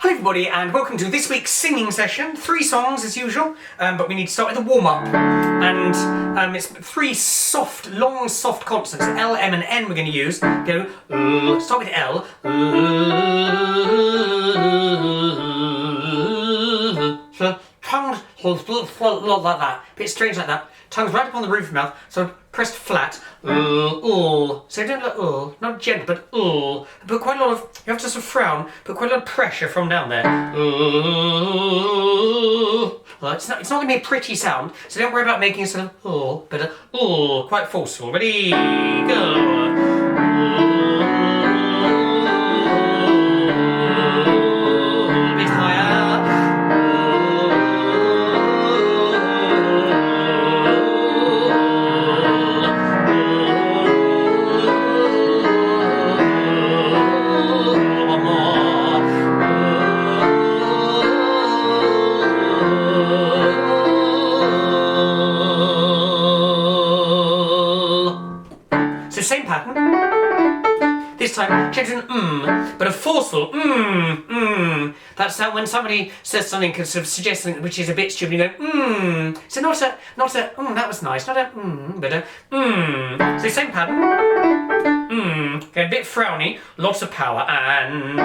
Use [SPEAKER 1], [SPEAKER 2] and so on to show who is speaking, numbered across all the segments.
[SPEAKER 1] Hi everybody and welcome to this week's singing session. 3 songs as usual, but we need to start with a warm-up. And it's 3 soft, long, soft consonants. L, M and N we're going to use. Go, start with L. Tongues like that. A bit strange like that. Tongues right up on the roof of the mouth, so pressed flat. So don't let not gentle, but put quite a lot of, you have to sort of frown, put quite a lot of pressure from down there. Well, it's not going to be a pretty sound, so don't worry about making a sort of but a quite forceful. Ready, go. So same pattern. This time change to an but a forceful That's how when somebody says something, can sort of suggest something which is a bit stupid, you go So not a that was nice, not a but a So same pattern. Okay, a bit frowny, lots of power and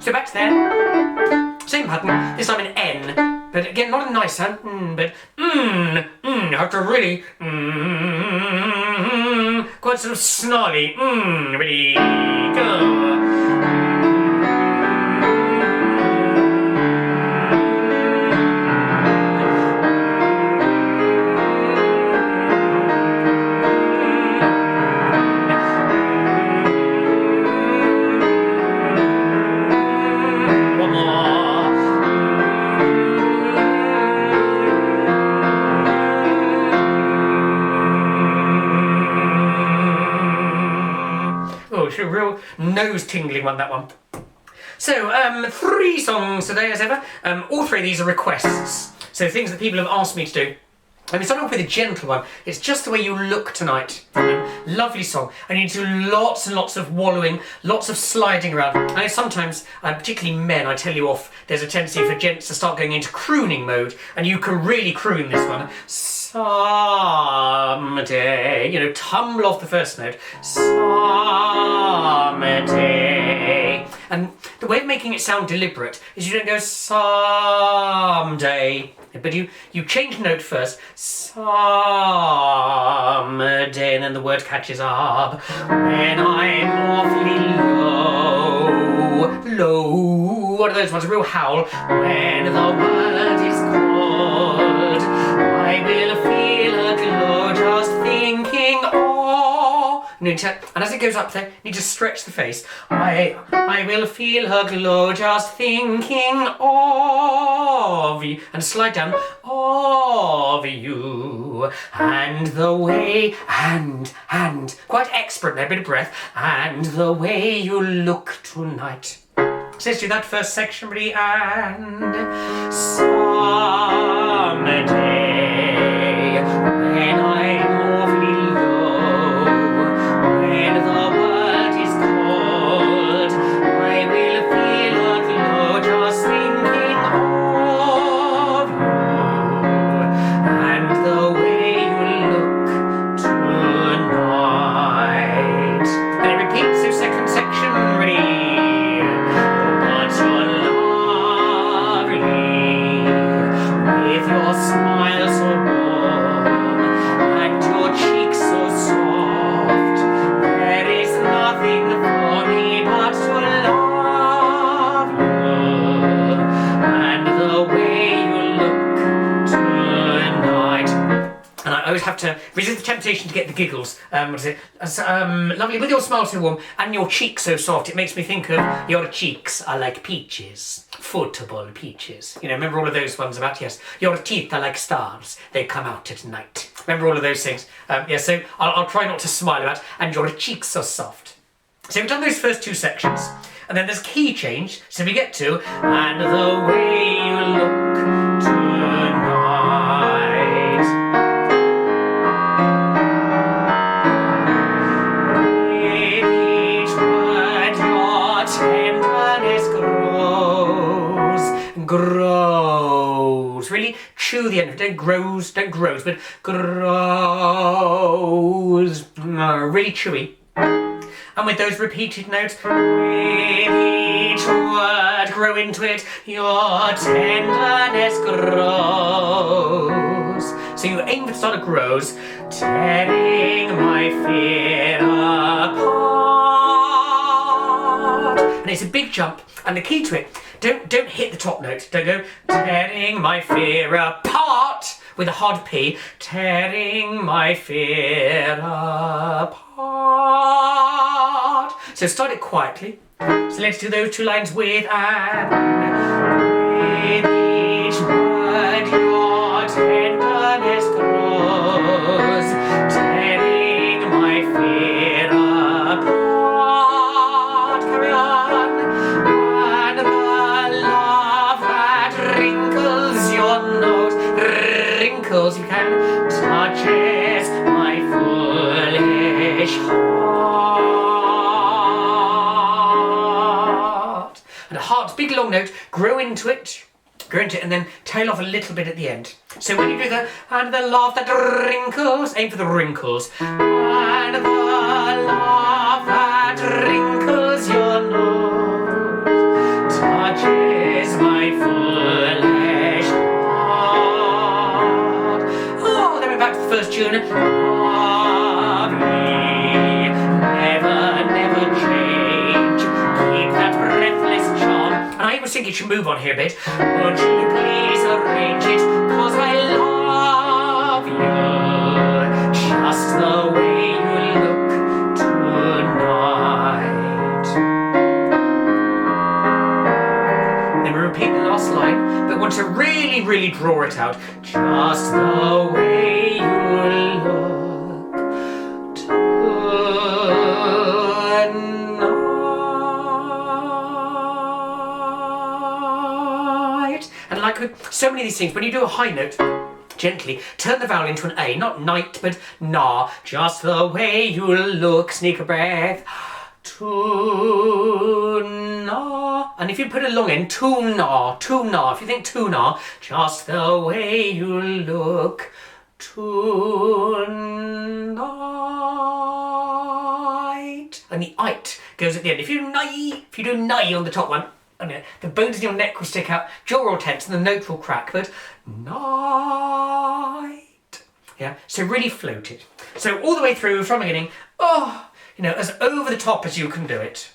[SPEAKER 1] so back to there, same pattern, this time in N, but again not a nice sound, but you have to really, quite sort of snarly, ready, go. It's a real nose-tingling one, that one. So, 3 songs today, as ever. All 3 of these are requests, so things that people have asked me to do. Let me start off with a gentle one. It's Just the Way You Look Tonight. Lovely song. I need to do lots and lots of wallowing, lots of sliding around. I know sometimes, particularly men, I tell you off, there's a tendency for gents to start going into crooning mode, and you can really croon this one. Someday, tumble off the first note. Someday. And the way of making it sound deliberate is you don't go someday, but you change the note first. Someday, and then the word catches up. When I'm awfully low. What are those ones? A real howl. When the world is cold, I will feel a glow just thinking and as it goes up there, you need to stretch the face. I will feel her glow just thinking of you. And slide down, of you. And the way, and. Quite expertly, a bit of breath. And the way you look tonight. So let's do that first section, ready, and someday, when I'm awfully low, when the world is cold, I will feel a glow just thinking of you, and the way you look tonight. And it repeats, so second section, ready. Your smile so warm and your cheeks so soft, there is nothing for me but to love you and the way you look tonight. And I always have to resist the temptation to get the giggles. What is it? Lovely, with your smile so warm and your cheeks so soft, it makes me think of your cheeks are like peaches, football peaches. You know, remember all of those ones about, yes, your teeth are like stars, they come out at night. Remember all of those things? Yeah, so I'll try not to smile about, and your cheeks are soft. So we've done those first two sections, and then there's key change, so we get to, and the way you look tonight, with each word your tenderness grows. Really chew the end of it, don't grows, but grows. Really chewy. And with those repeated notes, with each word grow into it, your tenderness grows. So you aim for the start of grows, tearing my fear apart. And it's a big jump, and the key to it, don't hit the top note. Don't go, tearing my fear apart, with a hard P, tearing my fear apart. So start it quietly. So let's do those two lines with and. With each word your tenderness grows, tearing my fear apart. Carry on. And the love that wrinkles your nose, wrinkles you can, touches my foolish heart. And a heart's big long note, grow into it, and then tail off a little bit at the end. So when you do that, and the love that wrinkles, aim for the wrinkles. And the love that wrinkles your nose, touches my foolish heart. Oh, then we're back to the first tune. Lovely, never change, keep that breathless charm. And I was thinking you should move on here a bit. Won't you please arrange it, 'cause I love you, just the way you look tonight. Then we repeat the last line, but want to really draw it out. Just the way you look tonight. And like with so many of these things, when you do a high note, gently turn the vowel into an A, not night, but na. Just the way you look, sneak a breath, tonight. And if you put a long end, tonight. If you think tonight, just the way you look tonight. And the it goes at the end. If you do nay on the top one, the bones in your neck will stick out, jaw will tense, and the note will crack. But night. Yeah. So really float it. So all the way through from the beginning. Oh, as over the top as you can do it.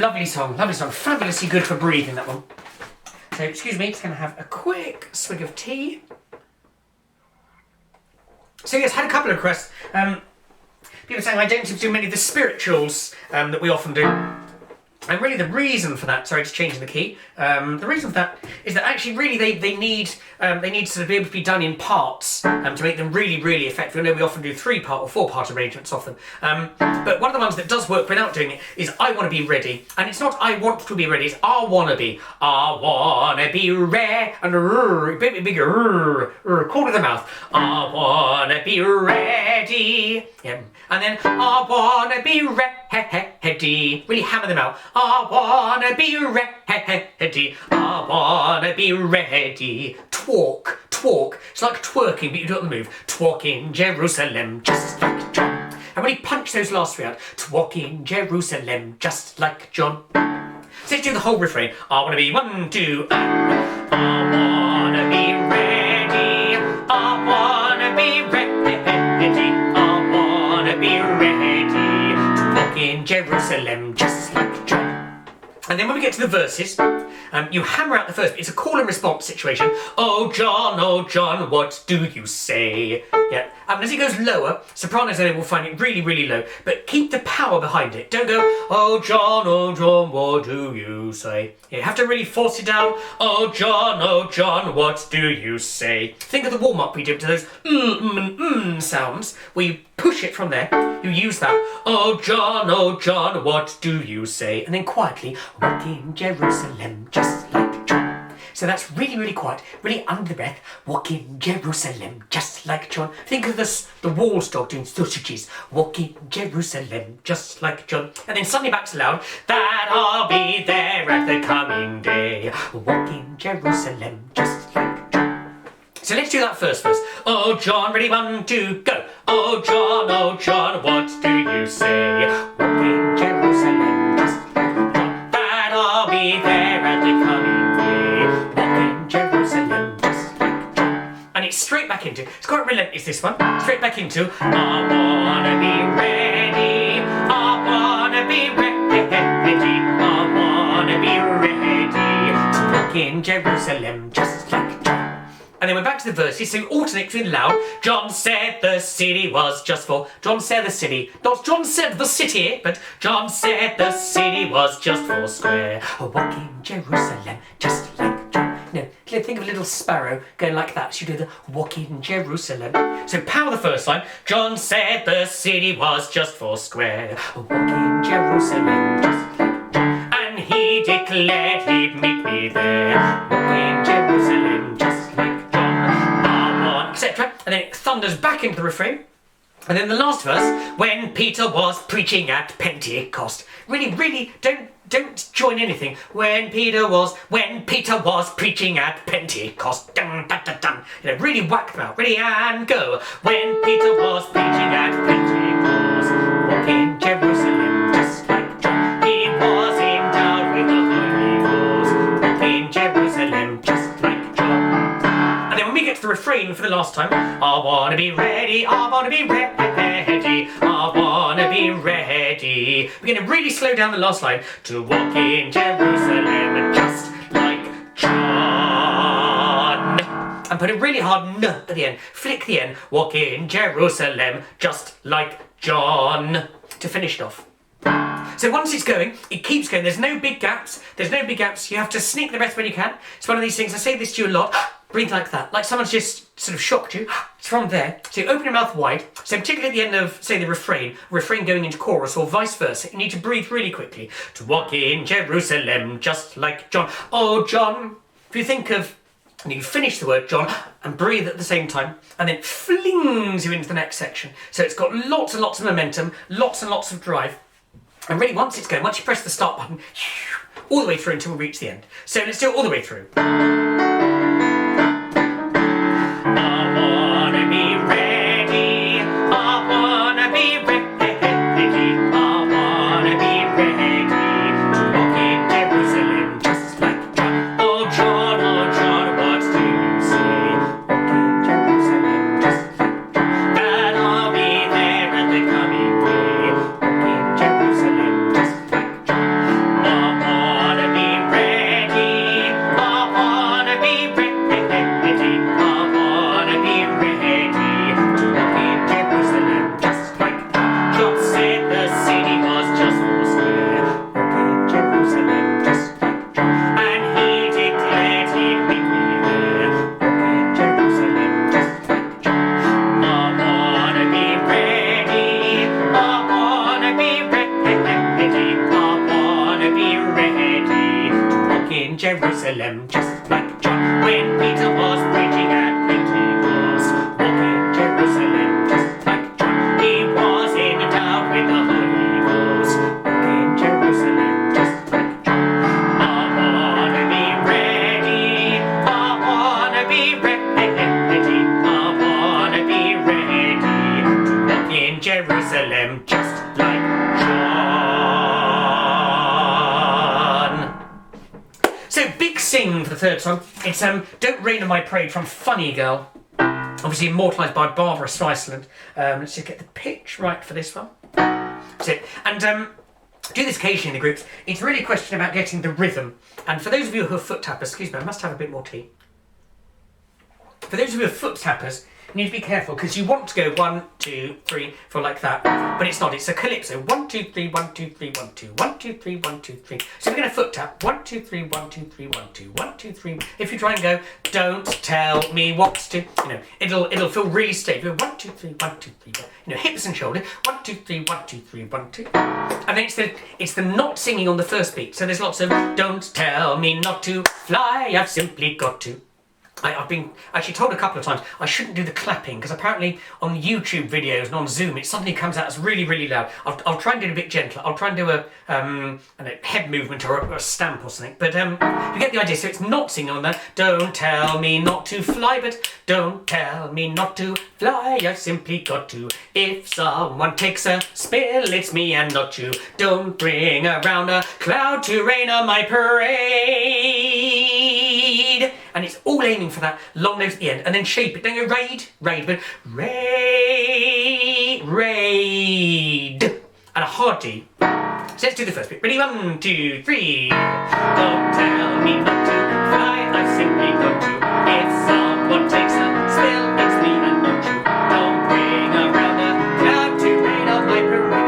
[SPEAKER 1] lovely song, fabulously good for breathing, that one. So, excuse me, just going to have a quick swig of tea. So yes, had a couple of requests. People saying I don't seem to do many of the spirituals that we often do. And really the reason for that, sorry, just changing the key, the reason for that is that actually really they need to sort of be able to be done in parts to make them really, really effective. I know we often do 3-part or 4-part arrangements of them. But one of the ones that does work without doing it is I Want to Be Ready. And it's not I want to be ready, it's I wanna be. I wanna be ready. And a bit bigger, call to the mouth. I wanna be ready. Yeah. And then I wanna be ready. Really hammer them out. I wanna be ready. I wanna be ready. Twerk. It's like twerking, but you do it on the move. Twerk in Jerusalem, just like John. And really punch those last 3 out. Twerk in Jerusalem, just like John. So let's do the whole refrain. I wanna be 1, 2, I wanna be ready. I wanna be ready. I wanna be ready to walk in Jerusalem, just like John. And then when we get to the verses, you hammer out the first bit. It's a call and response situation. Oh John, what do you say? Yeah. And as it goes lower, sopranos then will find it really, really low. But keep the power behind it. Don't go, oh John, what do you say? You have to really force it down. Oh John, what do you say? Think of the warm-up we did to those sounds. Where you push it from there. You use that. Oh John, what do you say? And then quietly, walk in Jerusalem, just like John. So that's really, really quiet, really under the breath. Walk in Jerusalem, just like John. Think of this, the Walls dog doing sausages. Walk in Jerusalem, just like John. And then suddenly back to loud. That I'll be there at the coming day. Walk in Jerusalem, just like John. So let's do that first verse. Oh John, ready, 1, 2, go. Oh John, what do you say? Walk in Jerusalem, just like John. That I'll be there at the coming day. Walk in Jerusalem, just like John. And it's straight back into, it's quite relentless this one. Straight back into, I wanna be ready. I wanna be ready. I wanna be ready to walk in Jerusalem, just like John. And then we're back to the verses, so alternate between loud. John said the city was just for... John said the city. Not John said the city, but John said the city was just for square. Walk in Jerusalem, just like John. No, think of a little sparrow going like that. So you do the walk in Jerusalem. So power the first line. John said the city was just for square. Walk in Jerusalem, just like John. And he declared he'd meet me there. Walk in Jerusalem, just like etc. And then it thunders back into the refrain. And then the last verse, when Peter was preaching at Pentecost. Really, really, don't join anything. When Peter was preaching at Pentecost. Dun, dun, dun, dun. You know, really whack them out. Ready and go. When Peter was preaching at Pentecost. Walk in Jerusalem, just like John. He was endowed with the Holy Ghost. Walk in Jerusalem, just like John. And then when we get to the refrain for the last time, I wanna be ready, I wanna be ready, I wanna be ready. We're gonna really slow down the last line. To walk in Jerusalem just like John. And put a really hard N at the end. Flick the N. Walk in Jerusalem just like John. To finish it off. So once it's going, it keeps going. There's no big gaps. You have to sneak the breath when you can. It's one of these things, I say this to you a lot. Breathe like that, like someone's just sort of shocked you. It's from there. So you open your mouth wide. So particularly at the end of, say, the refrain going into chorus or vice versa, you need to breathe really quickly. To walk in Jerusalem just like John. Oh, John. If you think of, and you finish the word John and breathe at the same time, and then flings you into the next section. So it's got lots and lots of momentum, lots and lots of drive. And really, once it's going, once you press the start button, all the way through until we reach the end. So let's do it all the way through. Jerusalem, just like John when Peter was preaching at Pentecost. Walk in Jerusalem, just like John, he was in a town with the Holy Ghost. Walk in Jerusalem, just like John. I wanna be ready, I wanna be ready, I wanna be ready to walk in Jerusalem, just like John. So big sing for the third song. It's Don't Rain on My Parade from Funny Girl. Obviously immortalised by Barbra Streisand. Let's just get the pitch right for this one. That's it. And do this occasionally in the groups. It's really a question about getting the rhythm. And for those of you who are foot tappers, excuse me, I must have a bit more tea. For those of you who are foot tappers, you need to be careful because you want to go 1, 2, 3, 4 like that, but it's not. It's a calypso. 1, 2, 3, 1, 2, 3, 1, 2, 1, 2, 3, 1, 2, 3. So we're going to foot tap. 1, 2, 3, 1, 2, 3, 1, 2, 1, 2, 3. If you try and go, don't tell me what to, it'll feel really stiff. 1, 2, 3, 1, 2, 3. Hips and shoulders. 1, 2, 3, 1, 2, 3, 1, 2. And then it's the not singing on the first beat. So there's lots of don't tell me not to fly. I've simply got to. I've been actually told a couple of times I shouldn't do the clapping because apparently on YouTube videos and on Zoom it suddenly comes out as really, really loud. I'll try and do it a bit gentler. I'll try and do a head movement or a stamp or something. But you get the idea. So it's not singing on that. Don't tell me not to fly, but don't tell me not to fly. I've simply got to. If someone takes a spill, it's me and not you. Don't bring around a cloud to rain on my parade. And it's all aiming for that long note at the end, and then shape it. Don't go raid, but raid, and a hard D. So let's do the first bit. Ready? 1, 2, 3. Don't tell me not to fly, I've simply got to. If someone takes a spill, it's me and not you. Don't bring around a cloud to rain on my parade.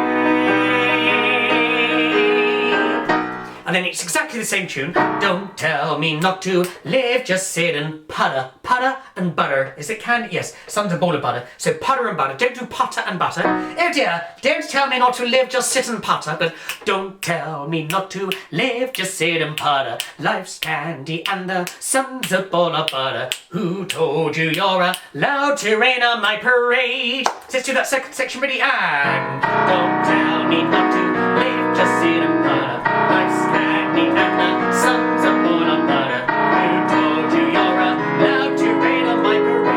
[SPEAKER 1] And then it's exactly the same tune. Don't tell me not to live, just sit and putter. Putter and butter. Is it candy? Yes, some's a bowl of butter. So putter and butter. Don't do putter and butter. Oh dear, don't tell me not to live, just sit and putter. But don't tell me not to live, just sit and putter. Life's candy and the sun's a bowl of butter. Who told you you're allowed to rain on my parade? So let's do that second section, ready? And don't tell me not to live, just sit and putter. Life's candy and the sun's a bowl of butter. Who told you you're allowed to rain on my parade?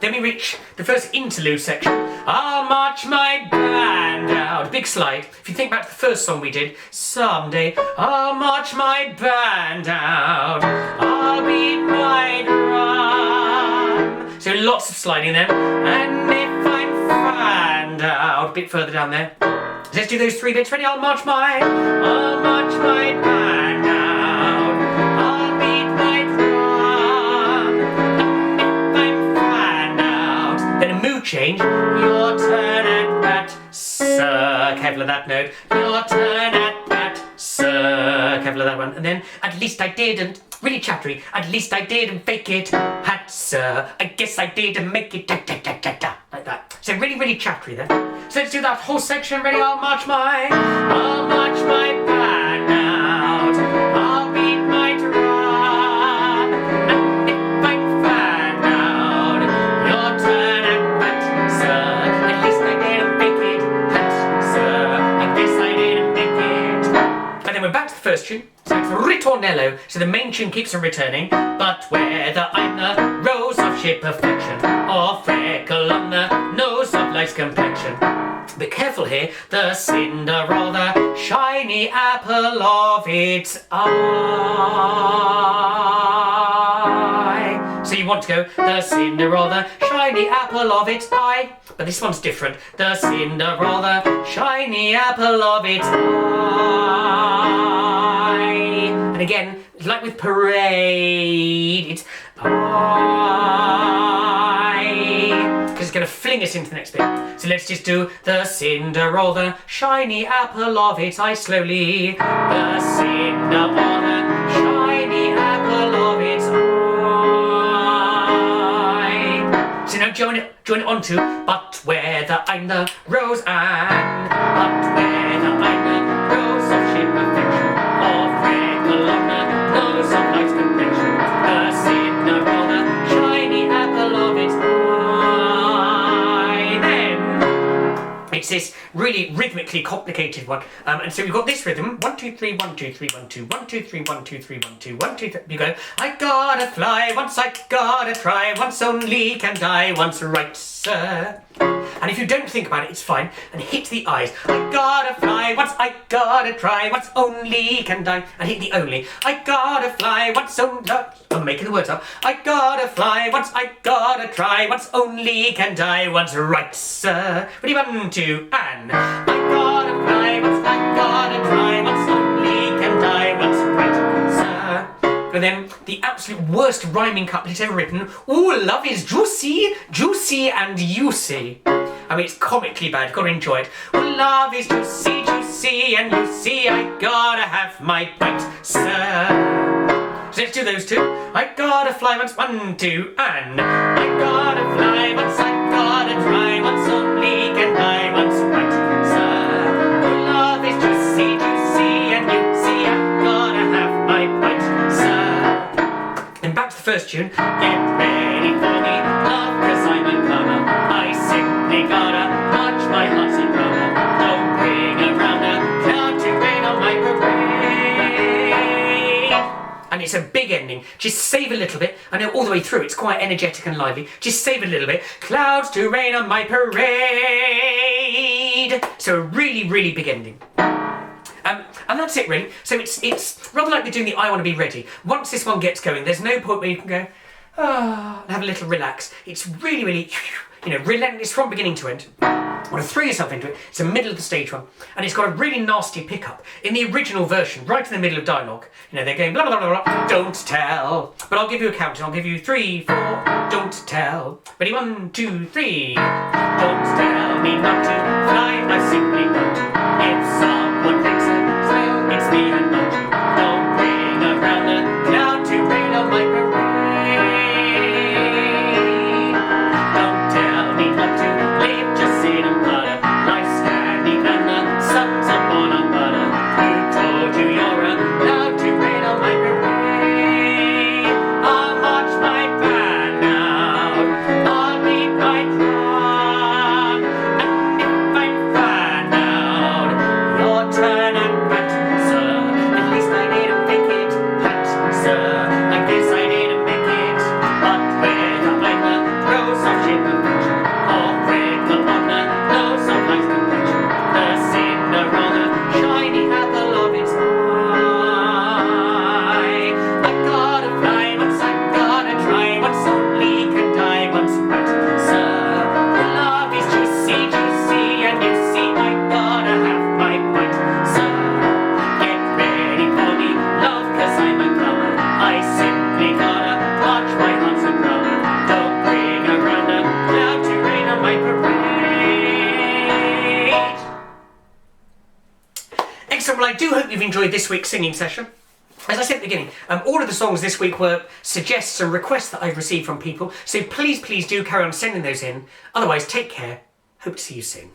[SPEAKER 1] Then we reach the first interlude section. I'll march my band out. Big slide. If you think back to the first song we did, someday I'll march my band out. I'll beat my drum. So lots of sliding there. And if I'm fanned out, a bit further down there. Let's do those 3 bits. Ready? I'll march my band out. I'll beat my drum. And if I'm fanned out, then a mood change. Your turn at bat, sir. Careful of that note. Your turn at bat, sir. Careful of that one. And then, at least I didn't. Really chattery. At least I didn't fake it. Hat, sir. I guess I didn't make it. Da, da, da, da, da. Like that. So really, really chattery there. So let's do that whole section. Ready? I'll march my band out. I'll beat my drum. And if I'm fanned out, your turn at bat, sir. At least I didn't make it. Hat, sir. I guess I didn't make it. And then we're back to the first tune. So it's ritornello, so the main tune keeps on returning. But whether I'm the rose of sheer perfection, or freckle on the nose of life's complexion, be careful here, the cinder or the shiny apple of its eye. So you want to go, the cinder or the shiny apple of its eye. But this one's different. The cinder or the shiny apple of its eye. And again, like with parade, it's eye. Because it's going to fling us into the next bit. So let's just do the cinder or the shiny apple of its eye slowly. The cinder or the shiny apple of its eye. So now join it onto, but whether I'm the rose and, but whether I'm the rose of sheer perfection, it's this really rhythmically complicated one. And so we've got this rhythm: 1, 2, 3, 1, 2, 3, 1, 2, 1, 2, 3, 1, 2, 3, 1, 2, 1, 2, 3. You go, I gotta fly once, I gotta try once, only can die once, right, sir. And if you don't think about it, it's fine. And hit the eyes. I gotta fly once, I gotta try once, only can die. And hit the only. I gotta fly once, only. I'm making the words up. I gotta fly once, I gotta try once, only can die once, right, sir. Ready, 1, 2, and. I gotta fly once, I gotta try once, only can die once, right, sir. And then the absolute worst rhyming couplet ever written. Ooh, love is juicy, juicy and juicy. I mean, it's comically bad, gotta enjoy it. Well, love is juicy, juicy, and you see, I gotta have my bite, sir. So let's do those two. I gotta fly once, 1, 2, and. I gotta fly once, I gotta try once, only can die once, right, sir. Well, love is juicy, juicy, and you see, I gotta have my bite, sir. And back to the first tune. Get ready for me, love, 'cause I'm a comer. I simply gotta watch my heart's a drummer. Don't bring around a cloud to rain on my parade. And it's a big ending. Just save a little bit. I know all the way through it's quite energetic and lively. Just save a little bit. Clouds to rain on my parade. So a really, really big ending. And that's it really. So it's rather like they're doing the I Want to Be Ready. Once this one gets going, there's no point where you can go, and have a little relax. It's really, really, relentless from beginning to end. You want to throw yourself into it. It's the middle of the stage one. And it's got a really nasty pickup. In the original version, right in the middle of dialogue, they're going blah, blah, blah, blah, don't tell. But I'll give you a count. I'll give you 3, 4, don't tell. Ready, 1, 2, 3. Don't tell me not to fly, I simply want to. If someone takes a trail, it's me and not you. Don't bring around the cloud to rain on my parade. Don't tell me not to live, just sit and putter. Life's standing and the sun's up on a butter. Who told you you're allowed to rain on my parade? I'll march my band out, I'll beat my drum, and if I'm found out, your turn and pat, sir. At least I didn't make it, pat, sir. I guess I didn't make it, but whether I'm the rose of shape of fortune, or prickle on the nose of life's complexion, the Cinderella shining at the love its eye. I gotta fly once, I gotta try once, only can die once, right, sir. Love is juicy, juicy, and you see, I gotta have my bite, sir. Get ready for me, love, 'cause I'm a comer. I simply gotta watch my heart's a drummer. Don't bring around a cloud to rain on my parade. Excellent. Well, I do hope you've enjoyed this week's singing session. As I said at the beginning, all of the songs this week were suggestions and requests that I've received from people, so please do carry on sending those in. Otherwise, take care. Hope to see you soon.